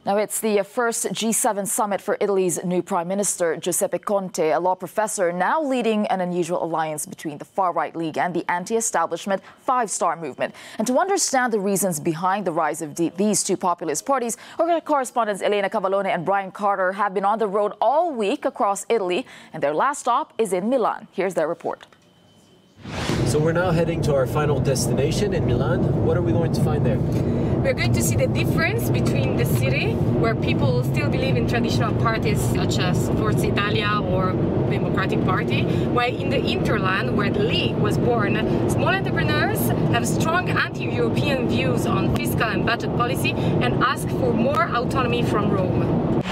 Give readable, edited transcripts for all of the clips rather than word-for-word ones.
Now, it's the first G7 summit for Italy's new Prime Minister, Giuseppe Conte, a law professor, now leading an unusual alliance between the far-right League and the anti-establishment Five Star Movement. And to understand the reasons behind the rise of these two populist parties, our correspondents Elena Cavallone and Brian Carter have been on the road all week across Italy, and their last stop is in Milan. Here's their report. So we're now heading to our final destination in Milan. What are we going to find there? We're going to see the difference between the city, where people still believe in traditional parties such as Forza Italia or Democratic Party, while in the hinterland, where the League was born, small entrepreneurs have strong anti-European views on fiscal and budget policy and ask for more autonomy from Rome.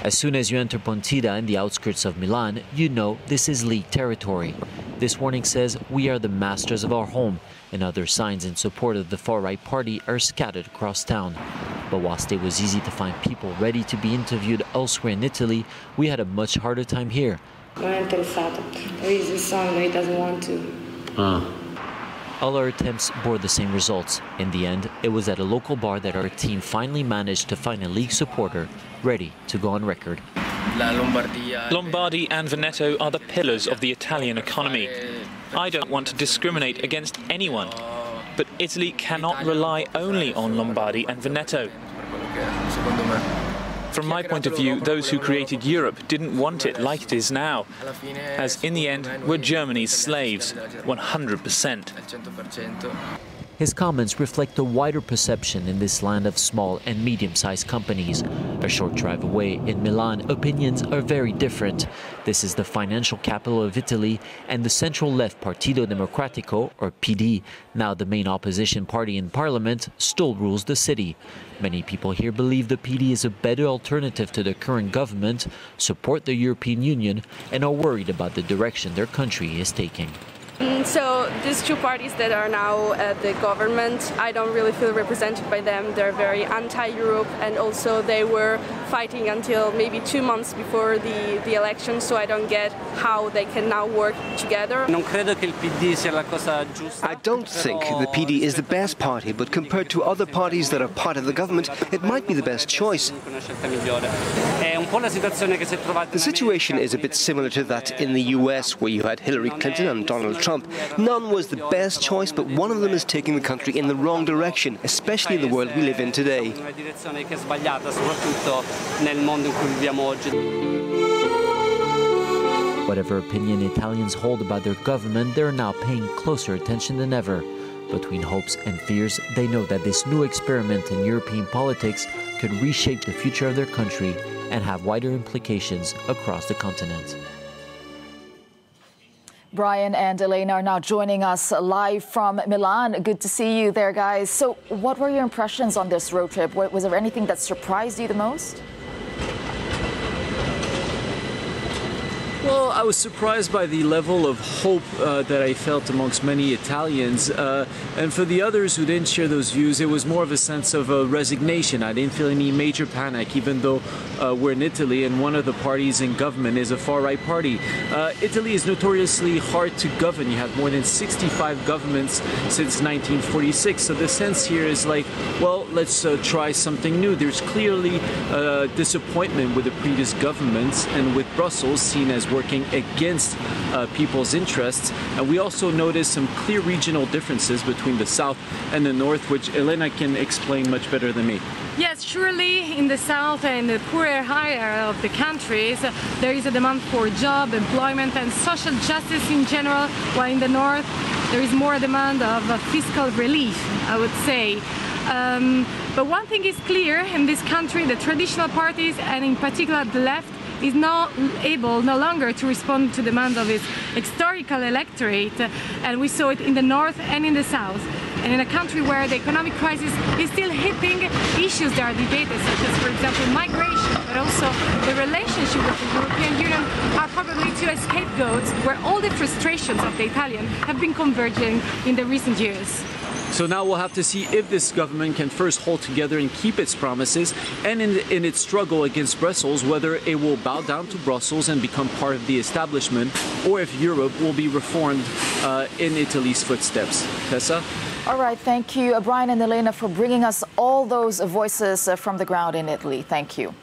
As soon as you enter Pontida in the outskirts of Milan, you know this is League territory. This warning says we are the masters of our home, and other signs in support of the far-right party are scattered across town. But whilst it was easy to find people ready to be interviewed elsewhere in Italy, we had a much harder time here. Non è interessato. He's his son, he doesn't want to. All our attempts bore the same results. In the end, it was at a local bar that our team finally managed to find a League supporter ready to go on record. Lombardy and Veneto are the pillars of the Italian economy. I don't want to discriminate against anyone, but Italy cannot rely only on Lombardy and Veneto. From my point of view, those who created Europe didn't want it like it is now, as in the end, we're Germany's slaves, 100%. His comments reflect a wider perception in this land of small and medium-sized companies. A short drive away in Milan, opinions are very different. This is the financial capital of Italy, and the central-left Partito Democratico, or PD, now the main opposition party in parliament, still rules the city. Many people here believe the PD is a better alternative to the current government, support the European Union, and are worried about the direction their country is taking. So these two parties that are now at the government, I don't really feel represented by them. They're very anti-Europe, and also they were fighting until maybe 2 months before the election, so I don't get how they can now work together. I don't think the PD is the best party, but compared to other parties that are part of the government, it might be the best choice. The situation is a bit similar to that in the US, where you had Hillary Clinton and Donald Trump. None was the best choice, but one of them is taking the country in the wrong direction, especially in the world we live in today. Whatever opinion Italians hold about their government, they're now paying closer attention than ever. Between hopes and fears, they know that this new experiment in European politics could reshape the future of their country and have wider implications across the continent. Brian and Elena are now joining us live from Milan. Good to see you there, guys. So what were your impressions on this road trip? Was there anything that surprised you the most? Well, I was surprised by the level of hope that I felt amongst many Italians. And for the others who didn't share those views, it was more of a sense of resignation. I didn't feel any major panic, even though we're in Italy and one of the parties in government is a far-right party. Italy is notoriously hard to govern. You have more than 65 governments since 1946. So the sense here is like, well, let's try something new. There's clearly disappointment with the previous governments and with Brussels seen as working against people's interests. And we also noticed some clear regional differences between the south and the north, which Elena can explain much better than me. Yes, surely in the south and the poorer area of the countries, there is a demand for job, employment and social justice in general, while in the north there is more demand of fiscal relief, I would say. But one thing is clear in this country: the traditional parties, and in particular the left, is not able no longer to respond to demand of its historical electorate, and we saw it in the north and in the south. And in a country where the economic crisis is still hitting, issues that are debated, such as, for example, migration, but also the relationship with the European Union, are probably two scapegoats where all the frustrations of the Italian have been converging in the recent years. So now we'll have to see if this government can first hold together and keep its promises, and in its struggle against Brussels, whether it will bow down to Brussels and become part of the establishment, or if Europe will be reformed in Italy's footsteps. Tessa? All right, thank you, Brian and Elena, for bringing us all those voices from the ground in Italy. Thank you.